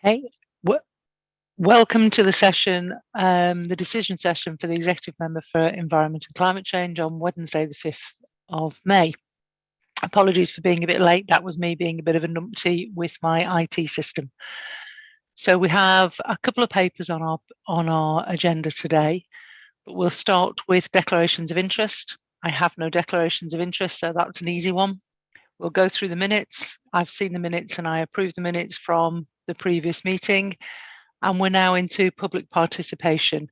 Hey, welcome to the session, the decision session for the Executive Member for Environment and Climate Change on Wednesday, the 5th of May. Apologies for being a bit late. That was me being a bit of a numpty with my IT system. So we have a couple of papers on our agenda today, but we'll start with declarations of interest. I have no declarations of interest, so that's an easy one. We'll go through the minutes. I've seen the minutes and I approve the minutes from the previous meeting. And we're now into public participation,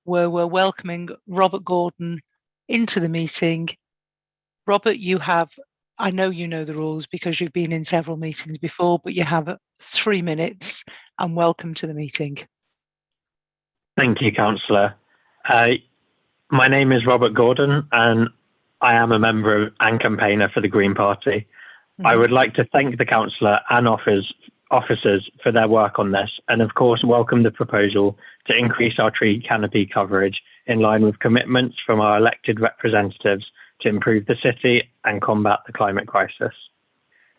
where we're welcoming Robert Gordon into the meeting. Robert, I know you know the rules because you've been in several meetings before, but you have 3 minutes and welcome to the meeting. Thank you, Councillor. My name is Robert Gordon and I am a member and campaigner for the Green Party. I would like to thank the Councillor and officers for their work on this, and of course welcome the proposal to increase our tree canopy coverage in line with commitments from our elected representatives to improve the city and combat the climate crisis.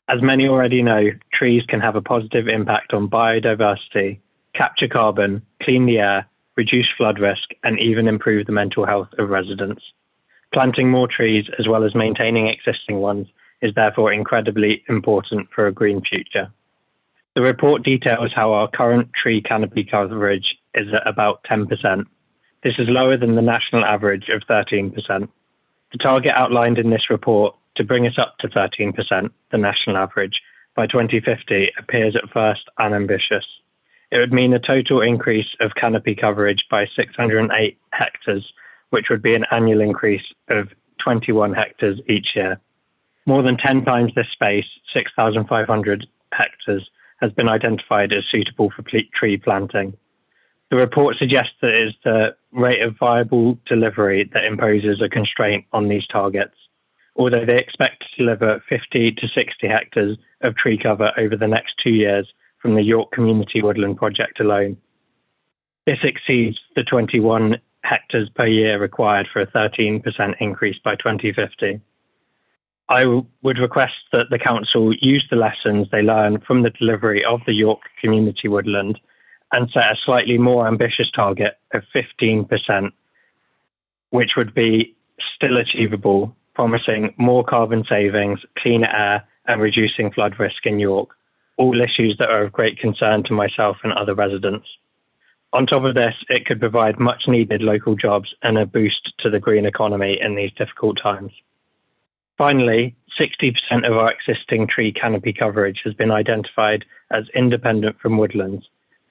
As many already know, trees can have a positive impact on biodiversity, capture carbon, clean the air, reduce flood risk, and even improve the mental health of residents. Planting more trees as well as maintaining existing ones is therefore incredibly important for a green future. The report details how our current tree canopy coverage is at about 10%. This is lower than the national average of 13%. The target outlined in this report to bring us up to 13%, the national average, by 2050 appears at first unambitious. It would mean a total increase of canopy coverage by 608 hectares, which would be an annual increase of 21 hectares each year. More than 10 times this space, 6,500 hectares, has been identified as suitable for tree planting. The report suggests that it is the rate of viable delivery that imposes a constraint on these targets, although they expect to deliver 50 to 60 hectares of tree cover over the next 2 years from the York Community Woodland Project alone. This exceeds the 21 hectares per year required for a 13% increase by 2050. I would request that the Council use the lessons they learn from the delivery of the York Community Woodland and set a slightly more ambitious target of 15%, which would be still achievable, promising more carbon savings, cleaner air, and reducing flood risk in York, all issues that are of great concern to myself and other residents. On top of this, it could provide much needed local jobs and a boost to the green economy in these difficult times. Finally, 60% of our existing tree canopy coverage has been identified as independent from woodlands.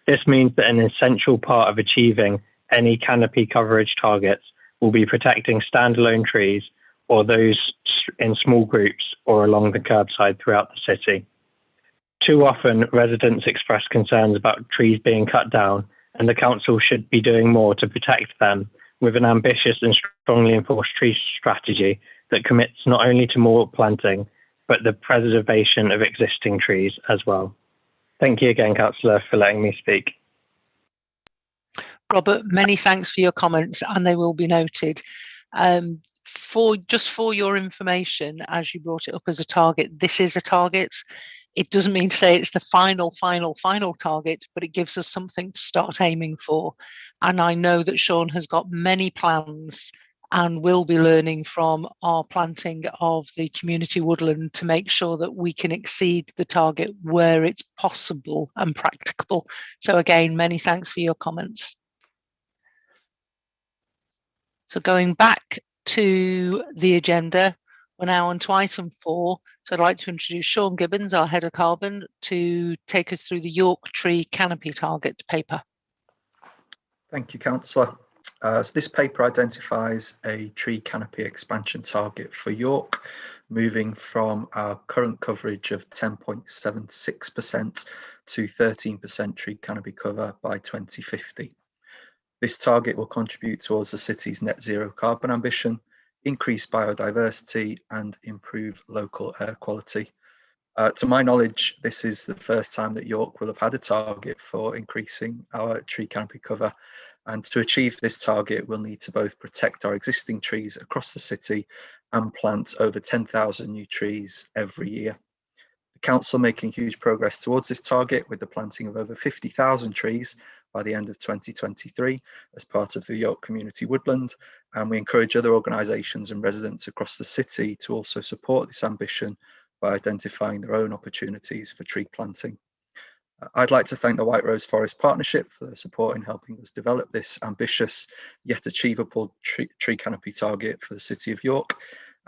This means that an essential part of achieving any canopy coverage targets will be protecting standalone trees or those in small groups or along the curbside throughout the city. Too often, residents express concerns about trees being cut down, and the Council should be doing more to protect them with an ambitious and strongly enforced tree strategy that commits not only to more planting, but the preservation of existing trees as well. Thank you again, Councillor, for letting me speak. Robert, many thanks for your comments, and they will be noted. For your information, as you brought it up as a target, this is a target. It doesn't mean to say it's the final target, but it gives us something to start aiming for. And I know that Sean has got many plans and will be learning from our planting of the community woodland to make sure that we can exceed the target where it's possible and practicable. So again, many thanks for your comments. So going back to the agenda, we're now on to item 4. So I'd like to introduce Sean Gibbons, our Head of Carbon, to take us through the York Tree Canopy Target paper. Thank you, Councillor. So this paper identifies a tree canopy expansion target for York, moving from our current coverage of 10.76% to 13% tree canopy cover by 2050. This target will contribute towards the city's net zero carbon ambition, increase biodiversity, and improve local air quality. To my knowledge, this is the first time that York will have had a target for increasing our tree canopy cover. And to achieve this target, we'll need to both protect our existing trees across the city and plant over 10,000 new trees every year. The council making huge progress towards this target with the planting of over 50,000 trees by the end of 2023 as part of the York Community Woodland, and we encourage other organisations and residents across the city to also support this ambition by identifying their own opportunities for tree planting. I'd like to thank the White Rose Forest Partnership for their support in helping us develop this ambitious yet achievable tree canopy target for the City of York,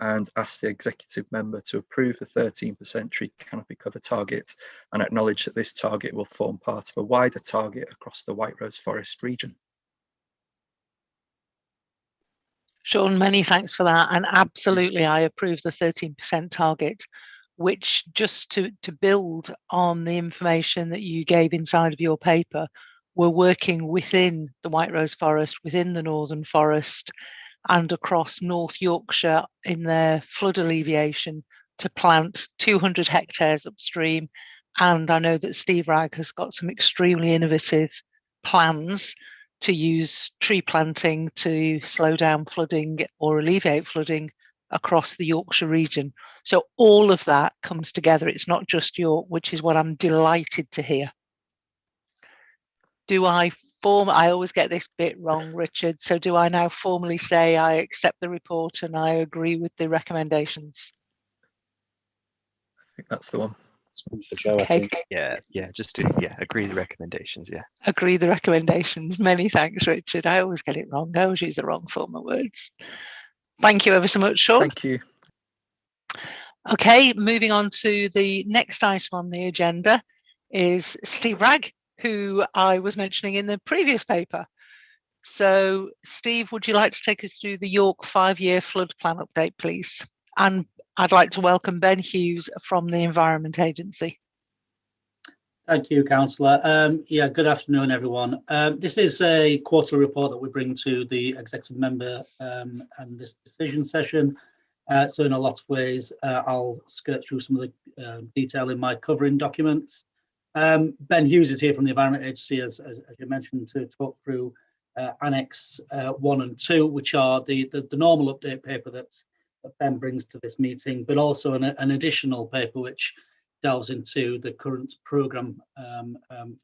and ask the executive member to approve the 13% tree canopy cover target and acknowledge that this target will form part of a wider target across the White Rose Forest region. Sean, many thanks for that. And absolutely, I approve the 13% target, which, just to build on the information that you gave inside of your paper, we're working within the White Rose Forest, within the Northern Forest, and across North Yorkshire in their flood alleviation to plant 200 hectares upstream. And I know that Steve Ragg has got some extremely innovative plans to use tree planting to slow down flooding or alleviate flooding across the Yorkshire region. So all of that comes together. It's not just York, which is what I'm delighted to hear. I always get this bit wrong, Richard. So do I now formally say I accept the report and I agree with the recommendations? I think that's the one. For Joe, Okay. I think. Agree the recommendations. Yeah. Agree the recommendations. Many thanks, Richard. I always get it wrong. I always use the wrong form of words. Thank you ever so much, Sean. Thank you. Okay, moving on to the next item on the agenda is Steve Ragg, who I was mentioning in the previous paper. So, Steve, would you like to take us through the York 5-year flood plan update, please? And I'd like to welcome Ben Hughes from the Environment Agency. Thank you, Councillor. Good afternoon, everyone. This is a quarterly report that we bring to the executive member and this decision session. So in a lot of ways, I'll skirt through some of the detail in my covering documents. Ben Hughes is here from the Environment Agency, as you mentioned, to talk through Annex 1 and 2, which are the normal update paper that Ben brings to this meeting, but also an additional paper which delves into the current programme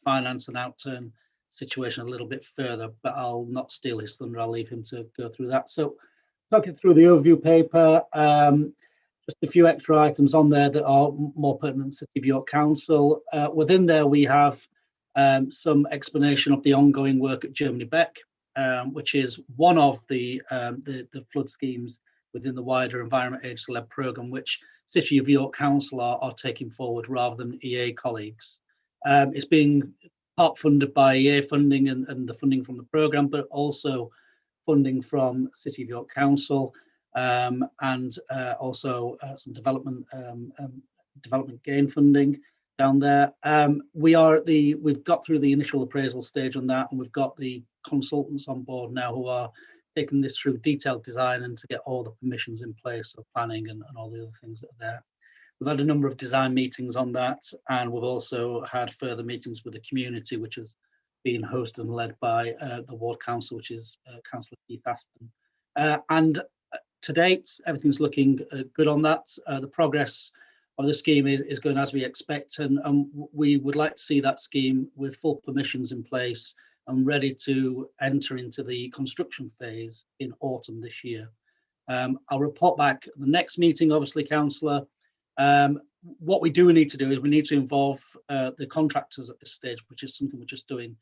finance and outturn situation a little bit further, but I'll not steal his thunder. I'll leave him to go through that. So talking through the overview paper, just a few extra items on there that are more pertinent to City of York Council. Within there, we have some explanation of the ongoing work at Germany Beck, which is one of the flood schemes within the wider Environment Agency-led programme, which City of York Council are taking forward rather than EA colleagues. It's being part funded by EA funding and the funding from the programme, but also funding from City of York Council and also some development gain funding down there. We've got through the initial appraisal stage on that, and we've got the consultants on board now who are taking this through detailed design and to get all the permissions in place, so planning and all the other things that are there. We've had a number of design meetings on that, and we've also had further meetings with the community, which has been hosted and led by the Ward Council, which is Councillor Keith Aston. And to date, everything's looking good on that. The progress of the scheme is going as we expect, and we would like to see that scheme with full permissions in place and ready to enter into the construction phase in autumn this year. I'll report back at the next meeting, obviously, Councillor. What we do need to do is we need to involve the contractors at this stage, which is something we're just doing,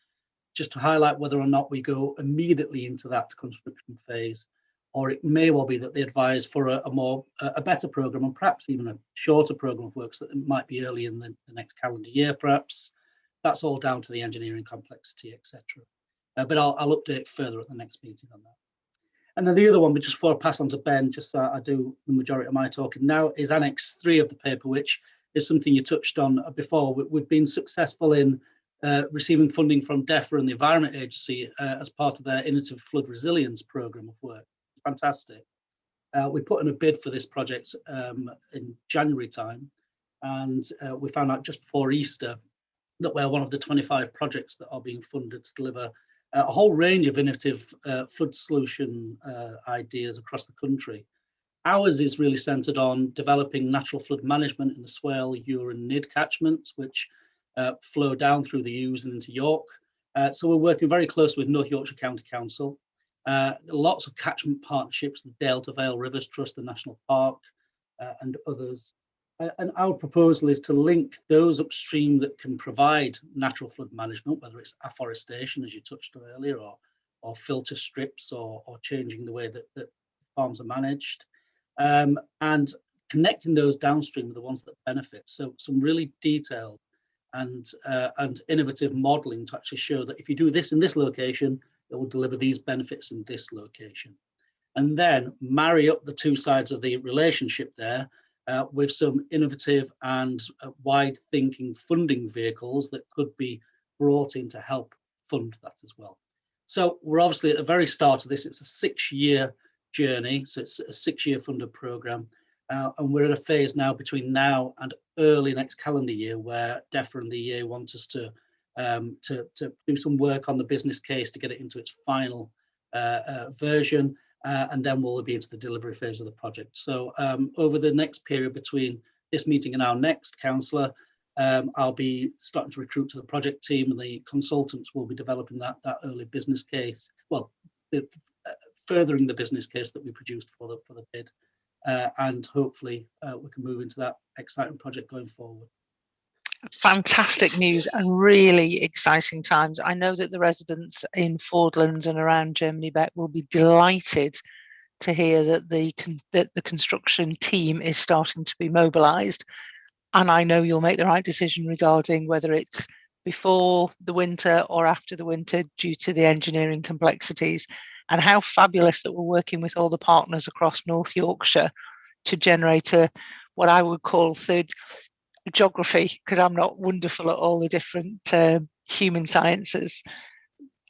just to highlight whether or not we go immediately into that construction phase, or it may well be that they advise for a better programme, and perhaps even a shorter programme of works that might be early in the next calendar year, perhaps. That's all down to the engineering complexity, etc. But I'll update further at the next meeting on that. And then the other one, but just before I pass on to Ben, just so I do the majority of my talking now, is Annex 3 of the paper, which is something you touched on before. We've been successful in receiving funding from DEFRA and the Environment Agency as part of their Innovative Flood Resilience Programme of work. Fantastic. We put in a bid for this project in January time, and we found out just before Easter that we're one of the 25 projects that are being funded to deliver a whole range of innovative flood solution ideas across the country. Ours is really centred on developing natural flood management in the Swale, Ure and Nid catchments, which flow down through the Ouse and into York. So we're working very close with North Yorkshire County Council. Lots of catchment partnerships, the Delta Vale Rivers Trust, the National Park, and others. And our proposal is to link those upstream that can provide natural flood management, whether it's afforestation, as you touched on earlier, or filter strips, or changing the way that farms are managed, and connecting those downstream with the ones that benefit. So some really detailed and innovative modelling to actually show that if you do this in this location, it will deliver these benefits in this location. And then marry up the two sides of the relationship there with some innovative and wide-thinking funding vehicles that could be brought in to help fund that as well. So we're obviously at the very start of this. It's a 6-year journey, so it's a 6-year funded programme. And we're at a phase now between now and early next calendar year where DEFRA and the EA want us to do some work on the business case to get it into its final version, and then we'll be into the delivery phase of the project. So over the next period between this meeting and our next councillor, I'll be starting to recruit to the project team, and the consultants will be developing that early business case, well, furthering the business case that we produced for the bid, and hopefully we can move into that exciting project going forward. Fantastic news and really exciting times. I know that the residents in Fordlands and around Germany Beck will be delighted to hear that the construction team is starting to be mobilised. And I know you'll make the right decision regarding whether it's before the winter or after the winter due to the engineering complexities, and how fabulous that we're working with all the partners across North Yorkshire to generate what I would call third geography, because I'm not wonderful at all the different human sciences,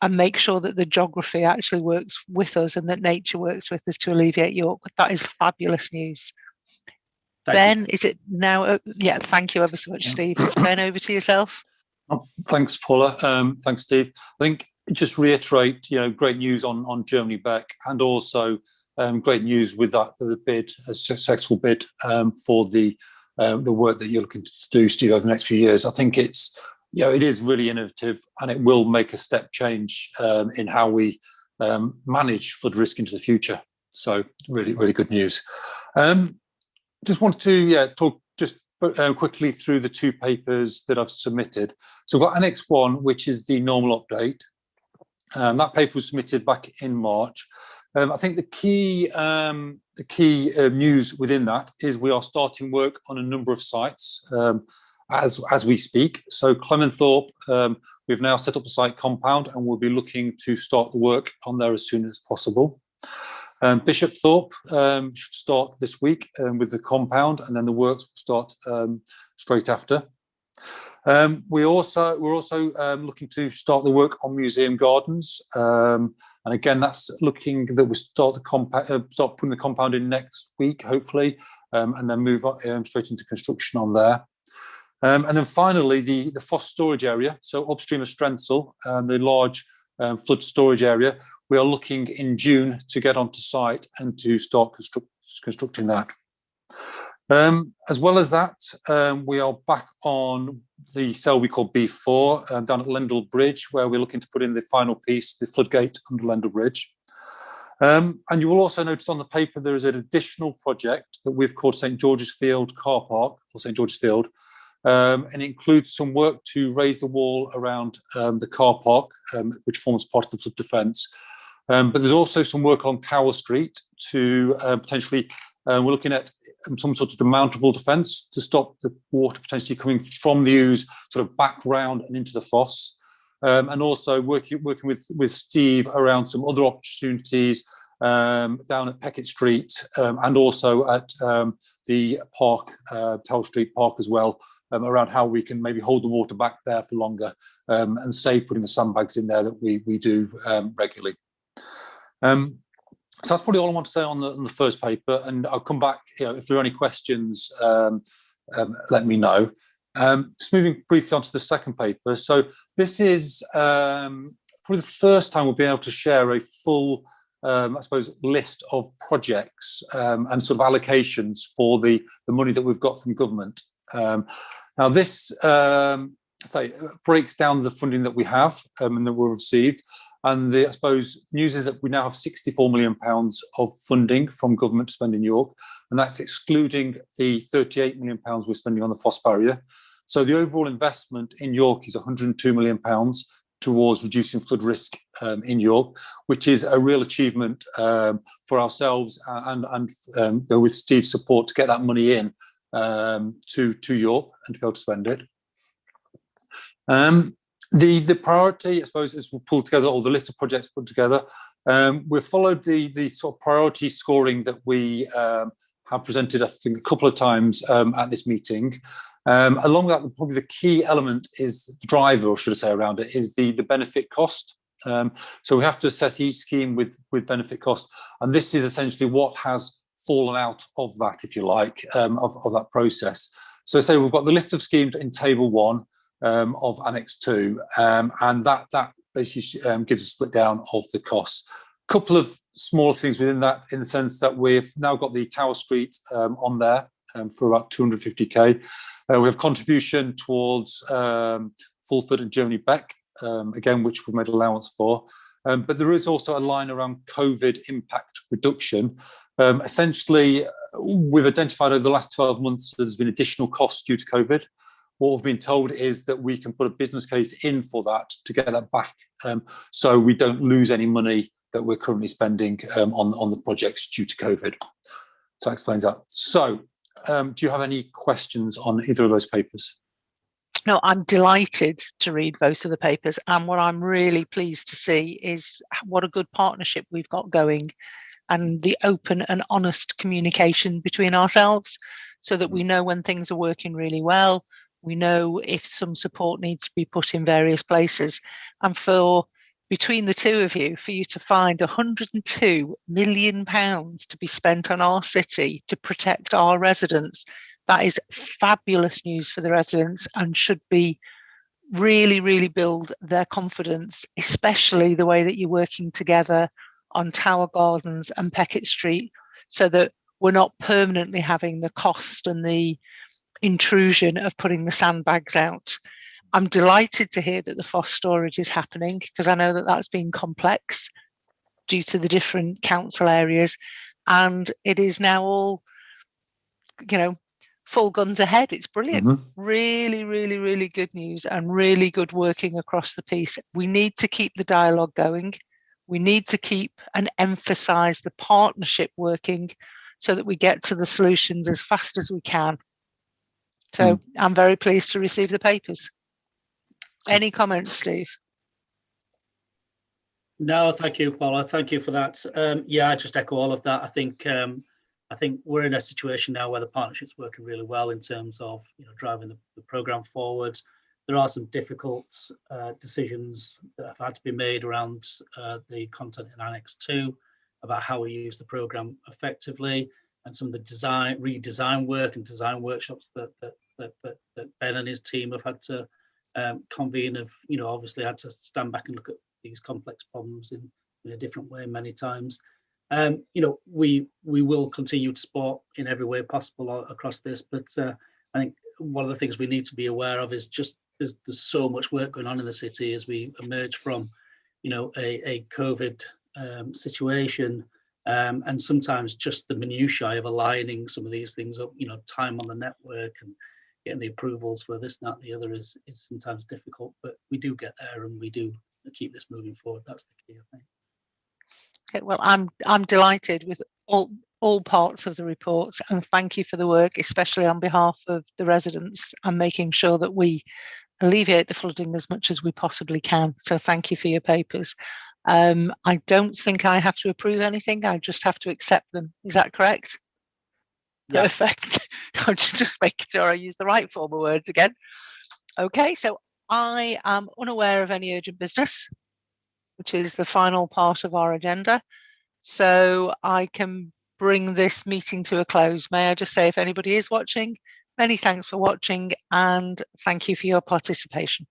and make sure that the geography actually works with us and that nature works with us to alleviate York. That is fabulous news. Ben, is it now? Yeah, thank you ever so much, Steve. Ben, over to yourself. Thanks, Paula. Thanks, Steve. I think just reiterate, great news on Germany Beck, and also great news with the bid, a successful bid for the work that you're looking to do, Steve, over the next few years. I think it is really innovative, and it will make a step change in how we manage flood risk into the future. So really, really good news. Just wanted to talk just quickly through the two papers that I've submitted. So we've got Annex 1, which is the normal update. That paper was submitted back in March. I think the key news within that is we are starting work on a number of sites as we speak. So Clementhorpe, we've now set up a site compound, and we'll be looking to start the work on there as soon as possible. Bishopthorpe should start this week with the compound, and then the works will start straight after. We're also looking to start the work on Museum Gardens, and again, that's looking that we'll start putting the compound in next week, hopefully, and then move straight into construction on there. And then finally, the Foss storage area, so upstream of Strensall, the large flood storage area. We are looking in June to get onto site and to start constructing that. As well as that, we are back on the cell we call B4 down at Lendal Bridge, where we're looking to put in the final piece, the floodgate under Lendal Bridge. And you will also notice on the paper there is an additional project that we've called St George's Field Car Park, or St George's Field, and it includes some work to raise the wall around the car park, which forms part of the flood defence. But there's also some work on Tower Street to potentially, we're looking at some sort of demountable defence to stop the water potentially coming from the Ouse sort of back round and into the Foss. And also working with Steve around some other opportunities down at Peckett Street, and also at the park, Tower Street Park as well, around how we can maybe hold the water back there for longer and save putting the sandbags in there that we do regularly. So that's probably all I want to say on the first paper, and I'll come back, if there are any questions, let me know. Just moving briefly onto the second paper. So this is probably the first time we'll be able to share a full I suppose, list of projects and sort of allocations for the money that we've got from government. Now, this breaks down the funding that we have and that we've received. And I suppose, news is that we now have £64 million of funding from government to spend in York, and that's excluding the £38 million we're spending on the Foss barrier. So the overall investment in York is £102 million towards reducing flood risk in York, which is a real achievement for ourselves and with Steve's support to get that money in to York and to be able to spend it. The priority, I suppose, is we've pulled together all the list of projects put together. We've followed the sort of priority scoring that we have presented, I think, a couple of times at this meeting. Along with that, probably the key element is the driver, or should I say, around it, is the benefit cost. So we have to assess each scheme with benefit cost, and this is essentially what has fallen out of that, if you like, of that process. So say we've got the list of schemes in Table 1 of Annex 2, and that basically gives a split down of the costs. A couple of small things within that, in the sense that we've now got the Tower Street on there for about 250k. We have contribution towards Fulford and Germany Beck, again, which we've made allowance for. But there is also a line around COVID impact reduction. Essentially, we've identified over the last 12 months that there's been additional costs due to COVID. What we've been told is that we can put a business case in for that to get that back, so we don't lose any money that we're currently spending on the projects due to COVID. So that explains that. So do you have any questions on either of those papers? No, I'm delighted to read both of the papers, and what I'm really pleased to see is what a good partnership we've got going, and the open and honest communication between ourselves, so that we know when things are working really well. We know if some support needs to be put in various places. And for between the two of you, for you to find £102 million to be spent on our city to protect our residents, that is fabulous news for the residents, and should be really, really build their confidence, especially the way that you're working together on Tower Gardens and Peckett Street, so that we're not permanently having the cost and the intrusion of putting the sandbags out. I'm delighted to hear that the Foss storage is happening, because I know that that's been complex due to the different council areas, and it is now all, full guns ahead. It's brilliant. Mm-hmm. Really, really, really good news, and really good working across the piece. We need to keep the dialogue going. We need to keep and emphasize the partnership working, so that we get to the solutions as fast as we can. So I'm very pleased to receive the papers. Any comments, Steve? No, thank you, Paula. Thank you for that. Yeah, I just echo all of that. I think we're in a situation now where the partnership's working really well in terms of driving the programme forward. There are some difficult decisions that have had to be made around the content in Annex 2 about how we use the programme effectively, and some of the redesign work and design workshops that Ben and his team have had to convene. Have obviously had to stand back and look at these complex problems in a different way many times. We will continue to support in every way possible across this, but I think one of the things we need to be aware of is just there's so much work going on in the city as we emerge from a COVID situation. And sometimes just the minutiae of aligning some of these things up, time on the network and getting the approvals for this, that, and the other is sometimes difficult, but we do get there and we do keep this moving forward. That's the key, I think. Okay, well, I'm delighted with all parts of the reports, and thank you for the work, especially on behalf of the residents, and making sure that we alleviate the flooding as much as we possibly can. So thank you for your papers. I don't think I have to approve anything. I just have to accept them. Is that correct? Yeah. Perfect. I'm just making sure I use the right form of words again. Okay, so I am unaware of any urgent business, which is the final part of our agenda. So I can bring this meeting to a close. May I just say, if anybody is watching, many thanks for watching, and thank you for your participation.